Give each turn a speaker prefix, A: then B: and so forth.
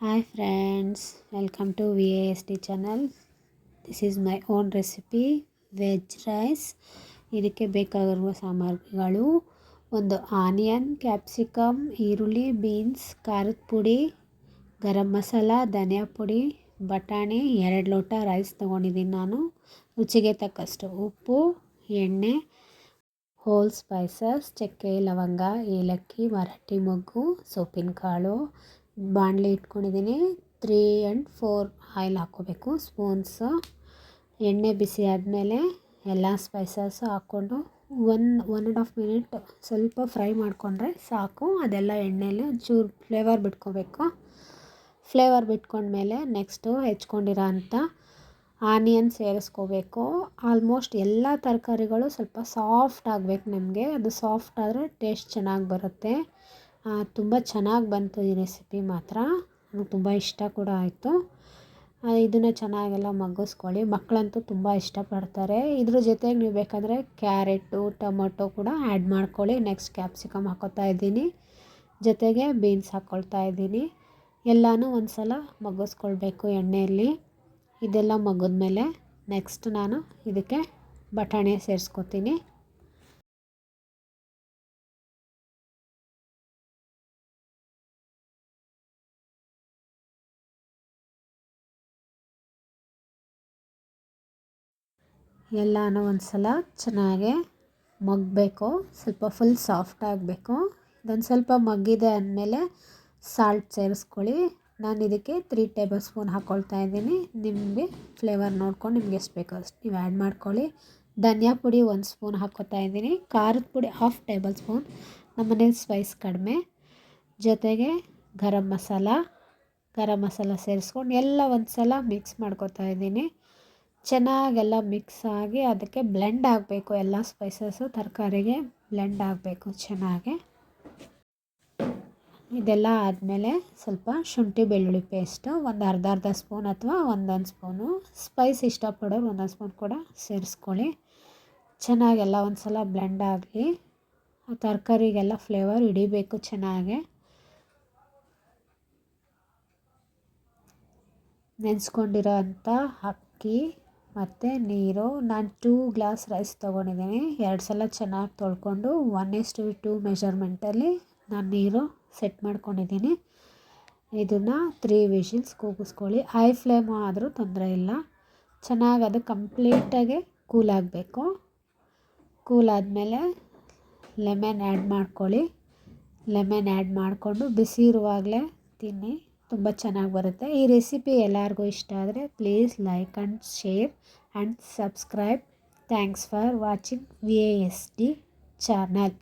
A: Hi friends, welcome to VASD channel. This is my own recipe veg rice. ಇದಕ್ಕೆ ಬೇಕಾಗಿರುವ ಸಾಮಗ್ರಿಗಳು ಒಂದು onion, capsicum, ಈರುಳ್ಳಿ, ಬೀನ್ಸ್, ಖಾರದ ಪುಡಿ, ಗರಂ ಮಸಾಲ, ಧನಿಯಾ ಪುಡಿ, ಬಟಾಣಿ, 2 ಲೋಟ ರೈಸ್ ತೊಗೊಂಡಿದ್ದೀನಿ ನಾನು. ರುಚಿಗೆ ತಕ್ಕಷ್ಟು ಉಪ್ಪು, ಎಣ್ಣೆ, ಹೋಲ್ ಸ್ಪೈಸಸ್, ಚಕ್ಕೆ, ಲವಂಗ, ಏಲಕ್ಕಿ, ಮರಾಠಿ ಮೊಗ್ಗು, ಸೊಪ್ಪಿನ ಕಾಳು, ಬಾಣಲೆ ಇಟ್ಕೊಂಡಿದ್ದೀನಿ. 3 and 4 ಆಯಿಲ್ ಹಾಕ್ಕೋಬೇಕು ಸ್ಪೂನ್ಸು. ಎಣ್ಣೆ ಬಿಸಿ ಆದಮೇಲೆ ಎಲ್ಲ ಸ್ಪೈಸಸ್ ಹಾಕ್ಕೊಂಡು 1.5 ಮಿನಿಟ್ ಸ್ವಲ್ಪ ಫ್ರೈ ಮಾಡಿಕೊಂಡ್ರೆ ಸಾಕು. ಅದೆಲ್ಲ ಎಣ್ಣೆಯಲ್ಲಿ ಒಂಚೂರು ಫ್ಲೇವರ್ ಬಿಟ್ಕೋಬೇಕು. ಫ್ಲೇವರ್ ಬಿಟ್ಕೊಂಡ್ಮೇಲೆ ನೆಕ್ಸ್ಟು ಹೆಚ್ಕೊಂಡಿರೋ ಅಂಥ ಆನಿಯನ್ ಸೇರಿಸ್ಕೋಬೇಕು. ಆಲ್ಮೋಸ್ಟ್ ಎಲ್ಲ ತರಕಾರಿಗಳು ಸ್ವಲ್ಪ ಸಾಫ್ಟ್ ಆಗಬೇಕು ನಮಗೆ. ಅದು ಸಾಫ್ಟ್ ಆದರೆ ಟೇಸ್ಟ್ ಚೆನ್ನಾಗಿ ಬರುತ್ತೆ. ತುಂಬ ಚೆನ್ನಾಗಿ ಬಂತು ಈ ರೆಸಿಪಿ ಮಾತ್ರ. ನನಗೆ ತುಂಬ ಇಷ್ಟ ಕೂಡ ಆಯಿತು. ಇದನ್ನು ಚೆನ್ನಾಗೆಲ್ಲ ಮಗ್ಗಿಸ್ಕೊಳ್ಳಿ. ಮಕ್ಕಳಂತೂ ತುಂಬ ಇಷ್ಟಪಡ್ತಾರೆ. ಇದ್ರ ಜೊತೆಗೆ ನೀವು ಬೇಕಾದರೆ ಕ್ಯಾರೆಟು, ಟೊಮೊಟೊ ಕೂಡ ಆ್ಯಡ್ ಮಾಡ್ಕೊಳ್ಳಿ. ನೆಕ್ಸ್ಟ್ ಕ್ಯಾಪ್ಸಿಕಮ್ ಹಾಕ್ಕೊತಾ ಇದ್ದೀನಿ, ಜೊತೆಗೆ ಬೀನ್ಸ್ ಹಾಕ್ಕೊಳ್ತಾ ಇದ್ದೀನಿ. ಎಲ್ಲನೂ ಒಂದು ಸಲ ಮಗ್ಗಿಸ್ಕೊಳ್ಬೇಕು ಎಣ್ಣೆಯಲ್ಲಿ. ಇದೆಲ್ಲ ಮಗ್ಗಿದ್ಮೇಲೆ ನೆಕ್ಸ್ಟ್ ನಾನು ಇದಕ್ಕೆ ಬಟಾಣಿ ಸೇರಿಸ್ಕೊತೀನಿ. ಎಲ್ಲನೂ ಒಂದು ಸಲ ಚೆನ್ನಾಗೆ ಮಗ್ಗಬೇಕು. ಸ್ವಲ್ಪ ಫುಲ್ ಸಾಫ್ಟ್ ಆಗಬೇಕು. ಇದೊಂದು ಸ್ವಲ್ಪ ಮಗ್ಗಿದೆ ಅಂದಮೇಲೆ ಸಾಲ್ಟ್ ಸೇರಿಸ್ಕೊಳ್ಳಿ. ನಾನು ಇದಕ್ಕೆ 3 ಟೇಬಲ್ ಸ್ಪೂನ್ ಹಾಕ್ಕೊಳ್ತಾ ಇದ್ದೀನಿ. ನಿಮಗೆ ಫ್ಲೇವರ್ ನೋಡ್ಕೊಂಡು ನಿಮ್ಗೆ ಎಷ್ಟು ಬೇಕೋ ಅಷ್ಟು ನೀವು ಆ್ಯಡ್ ಮಾಡ್ಕೊಳ್ಳಿ. ಧನಿಯಾ ಪುಡಿ 1 ಸ್ಪೂನ್ ಹಾಕ್ಕೊತಾ ಇದ್ದೀನಿ. ಖಾರದ ಪುಡಿ 1/2 ಟೇಬಲ್ ಸ್ಪೂನ್, ನಮ್ಮ ಮನೇಲಿ ಸ್ಪೈಸ್ ಕಡಿಮೆ. ಜೊತೆಗೆ ಗರಂ ಮಸಾಲ ಸೇರಿಸ್ಕೊಂಡು ಎಲ್ಲ ಒಂದು ಸಲ ಮಿಕ್ಸ್ ಮಾಡ್ಕೊತಾ ಇದ್ದೀನಿ. ಚೆನ್ನಾಗೆಲ್ಲ ಮಿಕ್ಸ್ ಆಗಿ ಅದಕ್ಕೆ ಬ್ಲೆಂಡ್ ಆಗಬೇಕು. ಎಲ್ಲ ಸ್ಪೈಸಸ್ಸು ತರಕಾರಿಗೆ ಬ್ಲೆಂಡ್ ಆಗಬೇಕು ಚೆನ್ನಾಗೆ. ಇದೆಲ್ಲ ಆದಮೇಲೆ ಸ್ವಲ್ಪ ಶುಂಠಿ ಬೆಳ್ಳುಳ್ಳಿ ಪೇಸ್ಟು ಒಂದು ಅರ್ಧ ಸ್ಪೂನ್ ಅಥವಾ 1 ಸ್ಪೂನು, ಸ್ಪೈಸ್ ಇಷ್ಟಪಡೋರು 1 ಸ್ಪೂನ್ ಕೂಡ ಸೇರಿಸ್ಕೊಳ್ಳಿ. ಚೆನ್ನಾಗೆಲ್ಲ ಒಂದು ಸಲ ಬ್ಲೆಂಡ್ ಆಗಲಿ. ಆ ತರಕಾರಿಗೆಲ್ಲ ಫ್ಲೇವರ್ ಹಿಡಿಬೇಕು ಚೆನ್ನಾಗೆ. ನೆನೆಸ್ಕೊಂಡಿರೋ ಅಂಥ ಅಕ್ಕಿ ಮತ್ತು ನೀರು, ನಾನು 2 ಗ್ಲಾಸ್ ರೈಸ್ ತೊಗೊಂಡಿದ್ದೀನಿ. 2 ಸಲ ಚೆನ್ನಾಗಿ ತೊಳ್ಕೊಂಡು 1:2 ಮೆಷರ್ಮೆಂಟಲ್ಲಿ ನಾನು ನೀರು ಸೆಟ್ ಮಾಡ್ಕೊಂಡಿದ್ದೀನಿ. ಇದನ್ನು 3 ವಿಷಿಲ್ಸ್ ಕೂಗಿಸ್ಕೊಳ್ಳಿ. ಹೈ ಫ್ಲೇಮ್ ಆದರೂ ತೊಂದರೆ ಇಲ್ಲ. ಚೆನ್ನಾಗಿ ಅದು ಕಂಪ್ಲೀಟಾಗಿ ಕೂಲ್ ಆಗಬೇಕು. ಕೂಲ್ ಆದಮೇಲೆ ಲೆಮನ್ ಆ್ಯಡ್ ಮಾಡ್ಕೊಳ್ಳಿ. ಲೆಮನ್ ಆ್ಯಡ್ ಮಾಡಿಕೊಂಡು ಬಿಸಿ ಇರುವಾಗಲೇ ತಿನ್ನಿ, ತುಂಬ ಚೆನ್ನಾಗಿ ಬರುತ್ತೆ. ಈ ರೆಸಿಪಿ ಎಲ್ಲರಿಗೂ ಇಷ್ಟ ಆದರೆ please like and share and subscribe. Thanks for watching VASD channel.